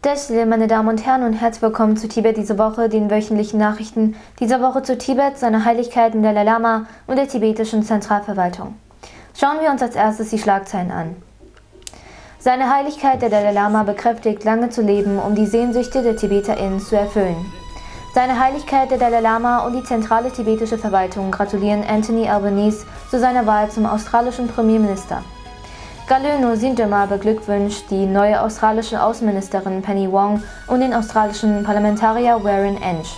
Deshalb, meine Damen und Herren, und herzlich willkommen zu Tibet diese Woche, den wöchentlichen Nachrichten dieser Woche zu Tibet, seiner Heiligkeit dem Dalai Lama und der tibetischen Zentralverwaltung. Schauen wir uns als erstes die Schlagzeilen an. Seine Heiligkeit der Dalai Lama bekräftigt, lange zu leben, um die Sehnsüchte der TibeterInnen zu erfüllen. Seine Heiligkeit der Dalai Lama und die zentrale tibetische Verwaltung gratulieren Anthony Albanese zu seiner Wahl zum australischen Premierminister. Galö Nosindema beglückwünscht die neue australische Außenministerin Penny Wong und den australischen Parlamentarier Warren Entsch.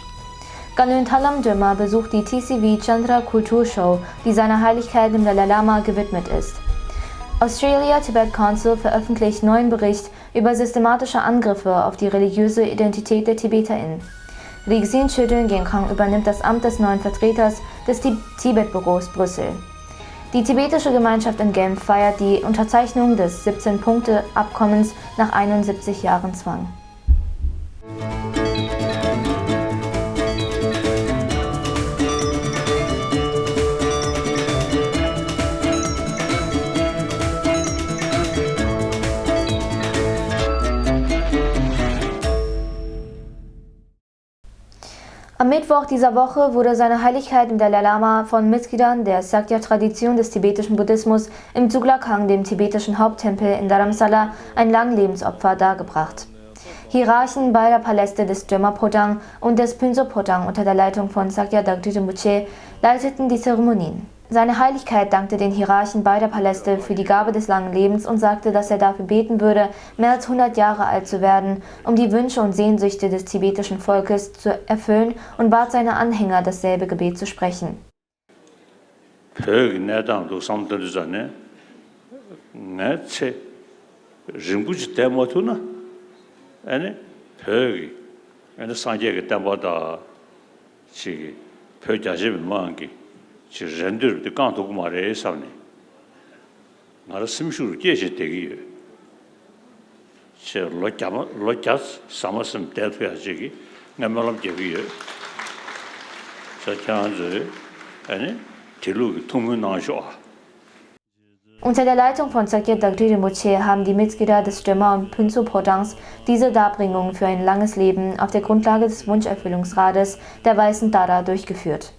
Galö Talamdema besucht die TCV Chandra Kulturshow, die seiner Heiligkeit dem Dalai Lama gewidmet ist. Australia Tibet Council veröffentlicht neuen Bericht über systematische Angriffe auf die religiöse Identität der TibeterInnen. Rigsin Chödön Genkang übernimmt das Amt des neuen Vertreters des Tibet-Büros Brüssel. Die tibetische Gemeinschaft in Genf feiert die Unterzeichnung des 17-Punkte-Abkommens nach 71 Jahren Zwang. Am Mittwoch dieser Woche wurde seine Heiligkeit dem Dalai Lama von Mitgliedern der Sakya-Tradition des tibetischen Buddhismus im Tuglakhang, dem tibetischen Haupttempel in Dharamsala, ein Langlebensopfer dargebracht. Hierarchen beider Paläste des Djema Podang und des Phuntsho Podang unter der Leitung von Sakya Dagdri Rinpoche leiteten die Zeremonien. Seine Heiligkeit dankte den Hierarchen beider Paläste für die Gabe des langen Lebens und sagte, dass er dafür beten würde, mehr als 100 Jahre alt zu werden, um die Wünsche und Sehnsüchte des tibetischen Volkes zu erfüllen, und bat seine Anhänger, dasselbe Gebet zu sprechen. 지 렌더도 간도 말에 사네 나를 심슈를 깨지 되기 저 로자스 사마슴 대투야지기 남말람 제기요 저 찬즈 아니 딜루 통문나쇼. Unter der Leitung von Sakya Dagdri Rinpoche haben die Mitglieder des Djema und Phuntsho Podangs diese Darbringung für ein langes Leben auf der Grundlage des Wunscherfüllungsrades der Weißen Dara durchgeführt.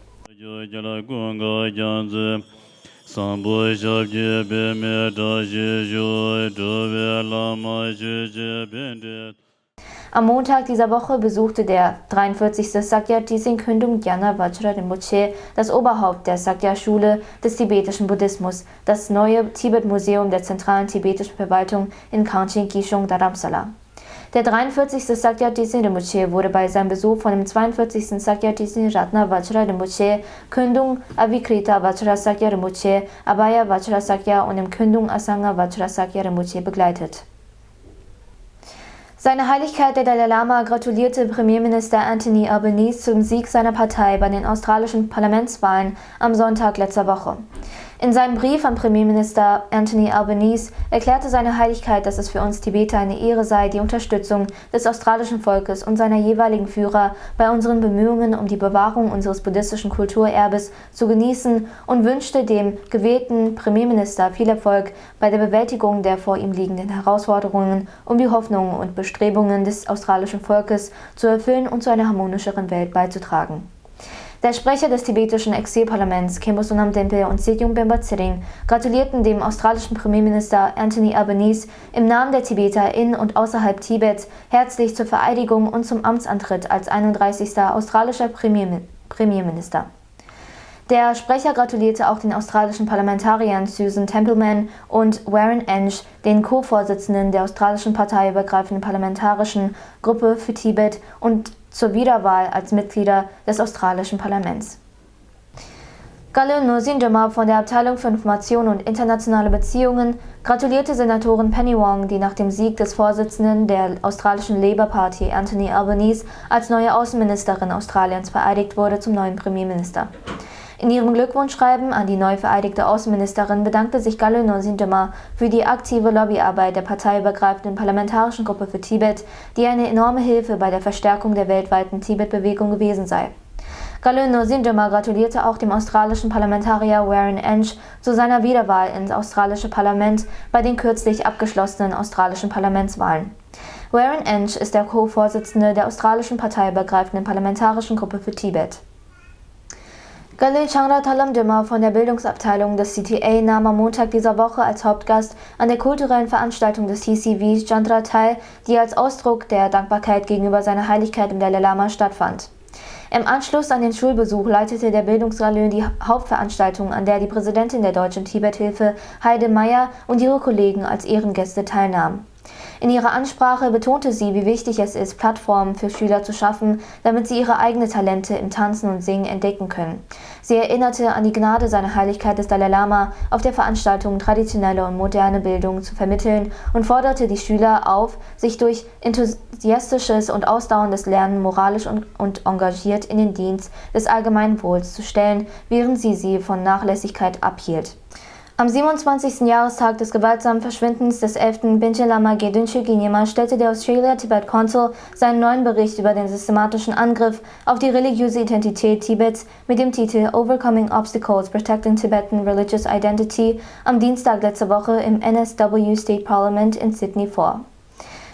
Am Montag dieser Woche besuchte der 43. Sakya Tizin Khöndung Gyana Vajra Rinpoche, das Oberhaupt der Sakya-Schule des tibetischen Buddhismus, das neue Tibet-Museum der zentralen tibetischen Verwaltung in Kangchin Kishong Dharamsala. Der 43. Sakya Tizin Rinpoche wurde bei seinem Besuch von dem 42. Sakya Tizin Ratna Vajra Rinpoche, Khöndung Avikrita Vajra Sakya Rinpoche, Abhaya Vajra Sakya und dem Khöndung Asanga Vajra Sakya Rinpoche begleitet. Seine Heiligkeit der Dalai Lama gratulierte Premierminister Anthony Albanese zum Sieg seiner Partei bei den australischen Parlamentswahlen am Sonntag letzter Woche. In seinem Brief an Premierminister Anthony Albanese erklärte seine Heiligkeit, dass es für uns Tibeter eine Ehre sei, die Unterstützung des australischen Volkes und seiner jeweiligen Führer bei unseren Bemühungen um die Bewahrung unseres buddhistischen Kulturerbes zu genießen, und wünschte dem gewählten Premierminister viel Erfolg bei der Bewältigung der vor ihm liegenden Herausforderungen, um die Hoffnungen und Bestrebungen des australischen Volkes zu erfüllen und zu einer harmonischeren Welt beizutragen. Der Sprecher des tibetischen Exilparlaments, Khenpo Sonam Denpe und Sejong Bemba Tsering, gratulierten dem australischen Premierminister Anthony Albanese im Namen der Tibeter in und außerhalb Tibets herzlich zur Vereidigung und zum Amtsantritt als 31. australischer Premierminister. Der Sprecher gratulierte auch den australischen Parlamentariern Susan Templeman und Warren Entsch, den Co-Vorsitzenden der australischen parteiübergreifenden parlamentarischen Gruppe für Tibet, und zur Wiederwahl als Mitglieder des australischen Parlaments. Galö Nosindema von der Abteilung für Information und internationale Beziehungen gratulierte Senatorin Penny Wong, die nach dem Sieg des Vorsitzenden der australischen Labour Party Anthony Albanese als neue Außenministerin Australiens vereidigt wurde, zum neuen Premierminister. In ihrem Glückwunschschreiben an die neu vereidigte Außenministerin bedankte sich Galö Nosindema für die aktive Lobbyarbeit der parteiübergreifenden Parlamentarischen Gruppe für Tibet, die eine enorme Hilfe bei der Verstärkung der weltweiten Tibet-Bewegung gewesen sei. Galö Nosindema gratulierte auch dem australischen Parlamentarier Warren Entsch zu seiner Wiederwahl ins australische Parlament bei den kürzlich abgeschlossenen australischen Parlamentswahlen. Warren Entsch ist der Co-Vorsitzende der australischen parteiübergreifenden Parlamentarischen Gruppe für Tibet. Galil Chandratalamdimma von der Bildungsabteilung des CTA nahm am Montag dieser Woche als Hauptgast an der kulturellen Veranstaltung des TCVs Chandra teil, die als Ausdruck der Dankbarkeit gegenüber seiner Heiligkeit im Dalai Lama stattfand. Im Anschluss an den Schulbesuch leitete der Bildungsgalil die Hauptveranstaltung, an der die Präsidentin der Deutschen Tibet-Hilfe, Heide Meyer, und ihre Kollegen als Ehrengäste teilnahmen. In ihrer Ansprache betonte sie, wie wichtig es ist, Plattformen für Schüler zu schaffen, damit sie ihre eigenen Talente im Tanzen und Singen entdecken können. Sie erinnerte an die Gnade seiner Heiligkeit des Dalai Lama, auf der Veranstaltung traditionelle und moderne Bildung zu vermitteln, und forderte die Schüler auf, sich durch enthusiastisches und ausdauerndes Lernen moralisch und engagiert in den Dienst des Allgemeinwohls zu stellen, während sie von Nachlässigkeit abhielt. Am 27. Jahrestag des gewaltsamen Verschwindens des 11. Bhimsen Lama Gedunche Gyaltsen stellte der Australia Tibet Council seinen neuen Bericht über den systematischen Angriff auf die religiöse Identität Tibets mit dem Titel Overcoming Obstacles Protecting Tibetan Religious Identity am Dienstag letzte Woche im NSW State Parliament in Sydney vor.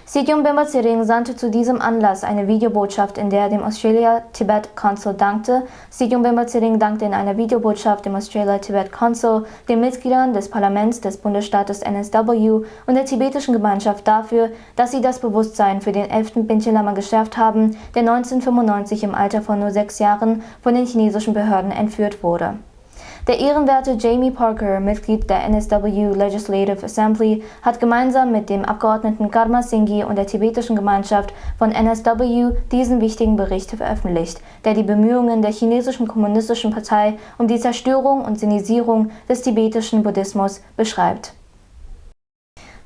Sigyong Bemba Tsering sandte zu diesem Anlass eine Videobotschaft, in der er dem Australia Tibet Council dankte. Sigyong Bemba Tsering dankte in einer Videobotschaft dem Australia Tibet Council, den Mitgliedern des Parlaments des Bundesstaates NSW und der tibetischen Gemeinschaft dafür, dass sie das Bewusstsein für den 11. Bhimsen Lama geschärft haben, der 1995 im Alter von nur 6 Jahren von den chinesischen Behörden entführt wurde. Der ehrenwerte Jamie Parker, Mitglied der NSW Legislative Assembly, hat gemeinsam mit dem Abgeordneten Karma Singhi und der tibetischen Gemeinschaft von NSW diesen wichtigen Bericht veröffentlicht, der die Bemühungen der chinesischen Kommunistischen Partei um die Zerstörung und Sinisierung des tibetischen Buddhismus beschreibt.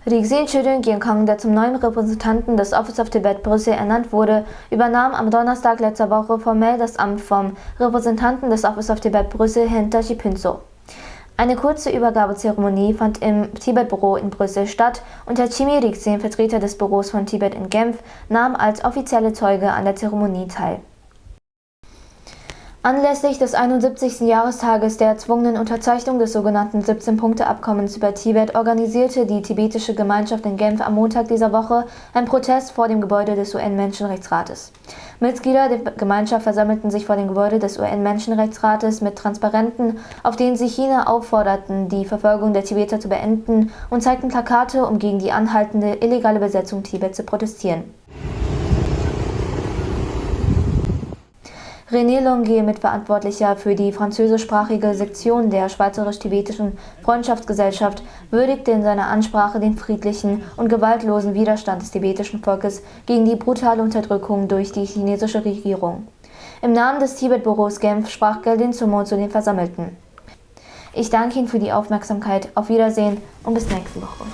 Rigzin Chödön Gyaltsen, der zum neuen Repräsentanten des Office of Tibet Brüssel ernannt wurde, übernahm am Donnerstag letzter Woche formell das Amt vom Repräsentanten des Office of Tibet Brüssel Henta Chipinso. Eine kurze Übergabezeremonie fand im Tibet-Büro in Brüssel statt und Herr Chimi Rigzin, Vertreter des Büros von Tibet in Genf, nahm als offizielle Zeuge an der Zeremonie teil. Anlässlich des 71. Jahrestages der erzwungenen Unterzeichnung des sogenannten 17-Punkte-Abkommens über Tibet organisierte die tibetische Gemeinschaft in Genf am Montag dieser Woche einen Protest vor dem Gebäude des UN-Menschenrechtsrates. Mitglieder der Gemeinschaft versammelten sich vor dem Gebäude des UN-Menschenrechtsrates mit Transparenten, auf denen sie China aufforderten, die Verfolgung der Tibeter zu beenden, und zeigten Plakate, um gegen die anhaltende illegale Besetzung Tibets zu protestieren. René Longuet, Mitverantwortlicher für die französischsprachige Sektion der Schweizerisch-Tibetischen Freundschaftsgesellschaft, würdigte in seiner Ansprache den friedlichen und gewaltlosen Widerstand des tibetischen Volkes gegen die brutale Unterdrückung durch die chinesische Regierung. Im Namen des Tibet-Büros Genf sprach Gyaltsen Tsumo zu den Versammelten. Ich danke Ihnen für die Aufmerksamkeit, auf Wiedersehen und bis nächste Woche.